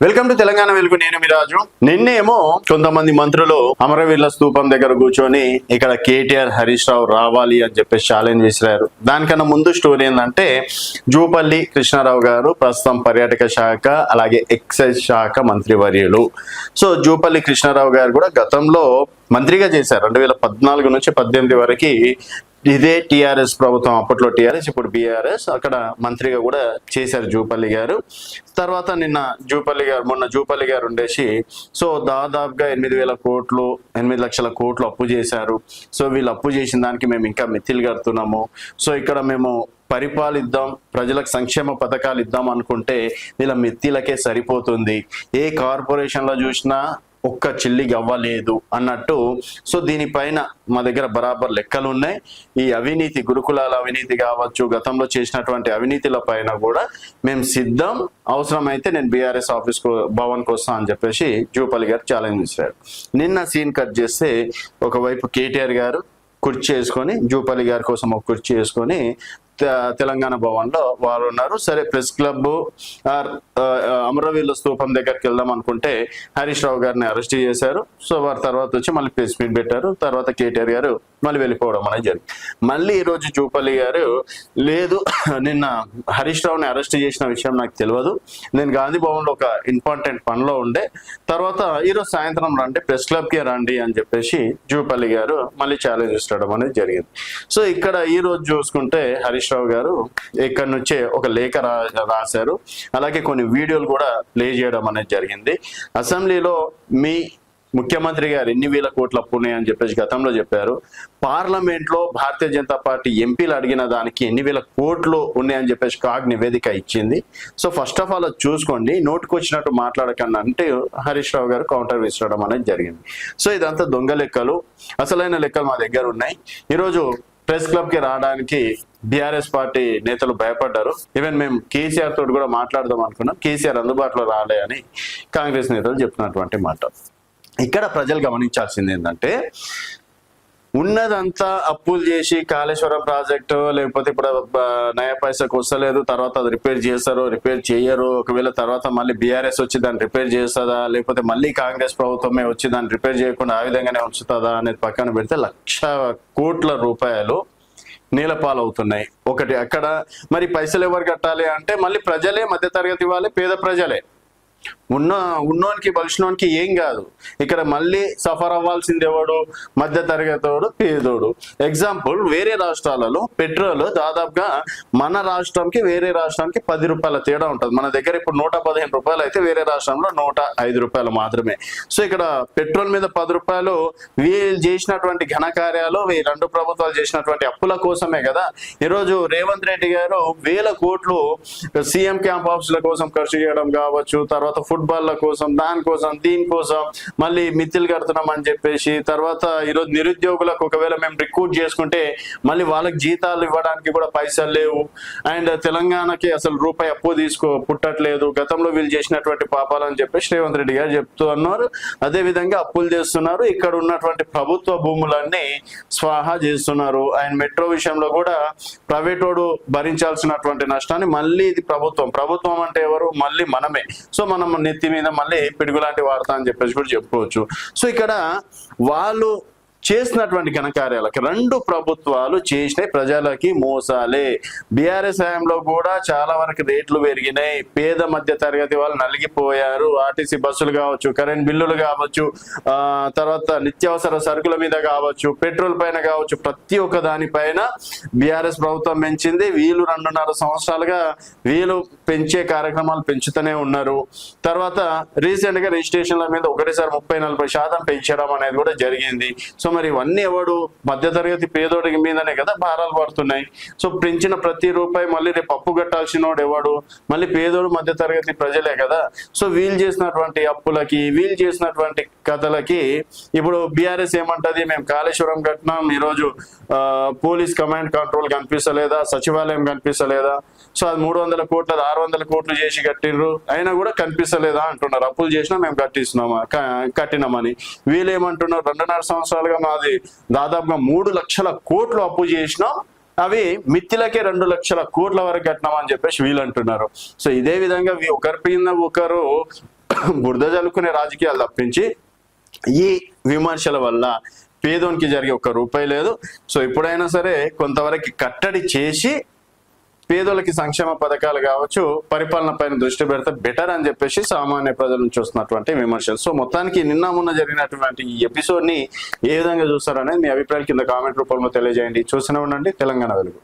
Welcome to Telangana వెలుగు. నేను మీ రాజు. నిన్నేమో కొంతమంది మంత్రులు అమరవీరుల స్తూపం దగ్గర కూర్చొని ఇక్కడ కేటీఆర్ హరీష్ రావు రావాలి అని చెప్పేసి ఛాలెంజ్ చేశారు. దానికన్నా ముందు స్టోరీ ఏంటంటే జూపల్లి కృష్ణారావు గారు ప్రస్తుతం పర్యాటక శాఖ అలాగే ఎక్సైజ్ శాఖ మంత్రివర్యులు. సో జూపల్లి కృష్ణారావు గారు కూడా గతంలో మంత్రిగా చేశారు. 2014 నుంచి 18 వరకు ఇదే టిఆర్ఎస్ ప్రభుత్వం, అప్పట్లో టిఆర్ఎస్ ఇప్పుడు బిఆర్ఎస్, అక్కడ మంత్రిగా కూడా చేశారు జూపల్లి గారు. తర్వాత మొన్న జూపల్లి గారు ఉండేసి సో దాదాపుగా 8 లక్షల కోట్లు అప్పు చేశారు. సో వీళ్ళు అప్పు చేసిన దానికి మేము ఇంకా మిత్తిలు కడుతున్నాము. సో ఇక్కడ మేము పరిపాలిద్దాం, ప్రజలకు సంక్షేమ పథకాలు ఇద్దాం అనుకుంటే వీళ్ళ మిత్తిలకే సరిపోతుంది. ఏ కార్పొరేషన్లో చూసినా ఒక్క చిల్లి గవ్వలేదు అన్నట్టు. సో దీనిపైన మా దగ్గర బరాబర్ లెక్కలు ఉన్నాయి. ఈ అవినీతి, గురుకులాల అవినీతి కావచ్చు, గతంలో చేసినటువంటి అవినీతిల పైన కూడా మేము సిద్ధం, అవసరమైతే నేను బీఆర్ఎస్ ఆఫీస్ భవన్కి వస్తా అని చెప్పేసి జూపల్లి గారు ఛాలెంజ్ చేశారు. నిన్న సీన్ కట్ చేస్తే ఒకవైపు కేటీఆర్ గారు కుర్చీ వేసుకొని, జూపల్లి గారి కోసం ఒక కుర్చీ వేసుకొని తెలంగాణ భవన్ లో వారు ఉన్నారు. సరే, ప్రెస్ క్లబ్ అమరవీరుల స్తూపం దగ్గరికి వెళ్దాం అనుకుంటే హరీష్ రావు గారిని అరెస్ట్ చేశారు. సో వారి తర్వాత వచ్చి మళ్ళీ ప్రెస్ మీట్ పెట్టారు. తర్వాత కేటీఆర్ గారు మళ్ళీ వెళ్ళిపోవడం అనేది జరిగింది. మళ్ళీ ఈరోజు జూపల్లి గారు లేదు, నిన్న హరీష్ రావుని అరెస్ట్ చేసిన విషయం నాకు తెలియదు, నేను గాంధీ భవన్ లో ఒక ఇంపార్టెంట్ పనిలో ఉండే, తర్వాత ఈరోజు సాయంత్రం రండి, ప్రెస్ క్లబ్ కి రండి అని చెప్పేసి జూపల్లి గారు మళ్ళీ ఛాలెంజ్ ఇస్తడం అనేది జరిగింది. సో ఇక్కడ ఈ రోజు చూసుకుంటే హరీష్ రావు గారు ఇక్కడి నుంచే ఒక లేఖ రాశారు. అలాగే కొన్ని వీడియోలు కూడా ప్లే చేయడం అనేది జరిగింది. అసెంబ్లీలో మీ ముఖ్యమంత్రి గారు ఎన్ని వేల కోట్ల అప్పు ఉన్నాయని చెప్పేసి గతంలో చెప్పారు. పార్లమెంట్ లో భారతీయ జనతా పార్టీ ఎంపీలు అడిగిన దానికి ఎన్ని వేల కోట్లు ఉన్నాయని చెప్పేసి కాగ్ నివేదిక ఇచ్చింది. సో ఫస్ట్ ఆఫ్ ఆల్ అది చూసుకోండి, నోటుకు వచ్చినట్టు మాట్లాడకండి అంటే హరీష్ రావు గారు కౌంటర్ విసరడం అనేది జరిగింది. సో ఇదంతా దొంగ లెక్కలు, అసలైన లెక్కలు మా దగ్గర ఉన్నాయి. ఈరోజు ప్రెస్ క్లబ్ కి రావడానికి బీఆర్ఎస్ పార్టీ నేతలు భయపడ్డారు. ఈవెన్ మేము కేసీఆర్ తోటి కూడా మాట్లాడదాం అనుకున్నాం, కేసీఆర్ అందుబాటులో రాలే అని కాంగ్రెస్ నేతలు చెప్పినటువంటి మాట. ఇక్కడ ప్రజలు గమనించాల్సింది ఏంటంటే, ఉన్నదంతా అప్పులు చేసి కాళేశ్వరం ప్రాజెక్టు లేకపోతే ఇప్పుడు నయా పైసకు వస్తలేదు, తర్వాత అది రిపేర్ చేస్తారు, రిపేర్ చేయరు, ఒకవేళ తర్వాత మళ్ళీ బీఆర్ఎస్ వచ్చి దాన్ని రిపేర్ చేస్తుందా, లేకపోతే మళ్ళీ కాంగ్రెస్ ప్రభుత్వమే వచ్చి దాన్ని రిపేర్ చేయకుండా ఆ విధంగానే ఉంచుతుందా అనేది పక్కన పెడితే 1,00,000 కోట్ల రూపాయలు నీలపాలవుతున్నాయి. ఒకటి అక్కడ మరి పైసలు ఎవరు కట్టాలి అంటే మళ్ళీ ప్రజలే, మధ్యతరగతి వాళ్ళే, పేద ప్రజలే. ఉన్నోనికి బలిసినోనికి ఏం కాదు. ఇక్కడ మళ్ళీ సఫర్ అవ్వాల్సింది ఎవడు? మధ్య తరగతోడు, పేదోడు. ఎగ్జాంపుల్, వేరే రాష్ట్రాలలో పెట్రోల్ దాదాపుగా మన రాష్ట్రంకి వేరే రాష్ట్రానికి 10 రూపాయల తేడా ఉంటుంది. మన దగ్గర ఇప్పుడు 115 రూపాయలు అయితే వేరే రాష్ట్రంలో 105 రూపాయలు మాత్రమే. సో ఇక్కడ పెట్రోల్ మీద 10 రూపాయలు వీళ్ళు చేసినటువంటి ఘనకార్యాలు, ఈ రెండు ప్రభుత్వాలు చేసినటువంటి అప్పుల కోసమే కదా. ఈరోజు రేవంత్ రెడ్డి గారు వేల కోట్లు సీఎం క్యాంప్ ఆఫీసుల కోసం ఖర్చు చేయడం కావచ్చు, తర్వాత ఫుట్బాల్ల కోసం, దానికోసం, దీనికోసం మళ్ళీ మిత్తిలు కడుతున్నాం అని చెప్పేసి, తర్వాత ఈరోజు నిరుద్యోగులకు ఒకవేళ మేము రిక్రూట్ చేసుకుంటే మళ్ళీ వాళ్ళకి జీతాలు ఇవ్వడానికి కూడా పైసలు లేవు. అండ్ తెలంగాణకి అసలు రూపాయి అప్పు పుట్టట్లేదు. గతంలో వీళ్ళు చేసినటువంటి పాపాలని చెప్పేసి రేవంత్ రెడ్డి గారు చెప్తూ అన్నారు. అదే విధంగా అప్పులు చేస్తున్నారు. ఇక్కడ ఉన్నటువంటి ప్రభుత్వ భూములన్నీ స్వాహా చేస్తున్నారు. అండ్ మెట్రో విషయంలో కూడా ప్రైవేట్ వాడు భరించాల్సినటువంటి నష్టాన్ని మళ్ళీ ఇది ప్రభుత్వం అంటే ఎవరు? మళ్ళీ మనమే. సో మనం నెత్తి మీద మళ్ళీ పిడుగులాంటి వాడతా అని చెప్పేసి కూడా చెప్పుకోవచ్చు. సో ఇక్కడ వాళ్ళు చేసినటువంటి ఘనకార్యాలకి రెండు ప్రభుత్వాలు చేసినాయి ప్రజలకి మోసాలే. బీఆర్ఎస్ హయాంలో కూడా చాలా వరకు రేట్లు పెరిగినాయి, పేద మధ్య తరగతి వాళ్ళు నలిగిపోయారు. ఆర్టీసీ బస్సులు కావచ్చు, కరెంట్ బిల్లులు కావచ్చు, తర్వాత నిత్యావసర సరుకుల మీద కావచ్చు, పెట్రోల్ పైన కావచ్చు, ప్రతి ఒక్క దానిపైన బీఆర్ఎస్ ప్రభుత్వం పెంచింది. వీళ్ళు 2.5 సంవత్సరాలుగా వీళ్ళు పెంచే కార్యక్రమాలు పెంచుతూనే ఉన్నారు. తర్వాత రీసెంట్ గా రిజిస్ట్రేషన్ల మీద ఒకటేసారి 30-40% పెంచడం అనేది కూడా జరిగింది. సో మరి ఇవన్నీ ఎవడు? మధ్యతరగతి పేదోడి మీదనే కదా భారాలు పడుతున్నాయి. సో పెంచిన ప్రతి రూపాయి మళ్ళీ రేపు అప్పు కట్టాల్సిన వాడు ఎవడు? మళ్ళీ పేదోడు, మధ్యతరగతి ప్రజలే కదా. సో వీళ్ళు చేసినటువంటి అప్పులకి, వీళ్ళు చేసినటువంటి కథలకి ఇప్పుడు బీఆర్ఎస్ ఏమంటది? మేము కాళేశ్వరం కట్టినాం, ఈరోజు పోలీస్ కమాండ్ కంట్రోల్ కనిపిస్తలేదా, సచివాలయం కనిపిస్తలేదా? సో అది 300 కోట్లు, 600 కోట్లు చేసి కట్టిండ్రు, అయినా కూడా కనిపిస్తలేదా అంటున్నారు. అప్పులు చేసినా మేము కట్టినామని. వీళ్ళు ఏమంటున్నారు? 2.5 సంవత్సరాలుగా మాది దాదాపుగా 3 లక్షల కోట్లు అప్పు చేసినాం, అవి మిత్తిలకే 2 లక్షల కోట్ల వరకు కట్టినామని చెప్పేసి వీళ్ళు అంటున్నారు. సో ఇదే విధంగా ఒకరి పైన ఒకరు బురద జల్లుకునే రాజకీయాలు తప్పించి ఈ విమర్శల వల్ల పేదోనికి జరిగే ఒక్క రూపాయి లేదు. సో ఇప్పుడైనా సరే కొంతవరకు కట్టడి చేసి పేదోళ్ళకి సంక్షేమ పథకాలు కావచ్చు, పరిపాలన పైన దృష్టి పెడితే బెటర్ అని చెప్పేసి సామాన్య ప్రజల నుంచి వస్తున్నటువంటి విమర్శలు. సో మొత్తానికి నిన్న మొన్న జరిగినటువంటి ఈ ఎపిసోడ్ ని ఏ విధంగా చూస్తారనేది మీ అభిప్రాయాలు కింద కామెంట్ రూపంలో తెలియజేయండి. చూస్తూనే ఉండండి తెలంగాణ వెలుగు.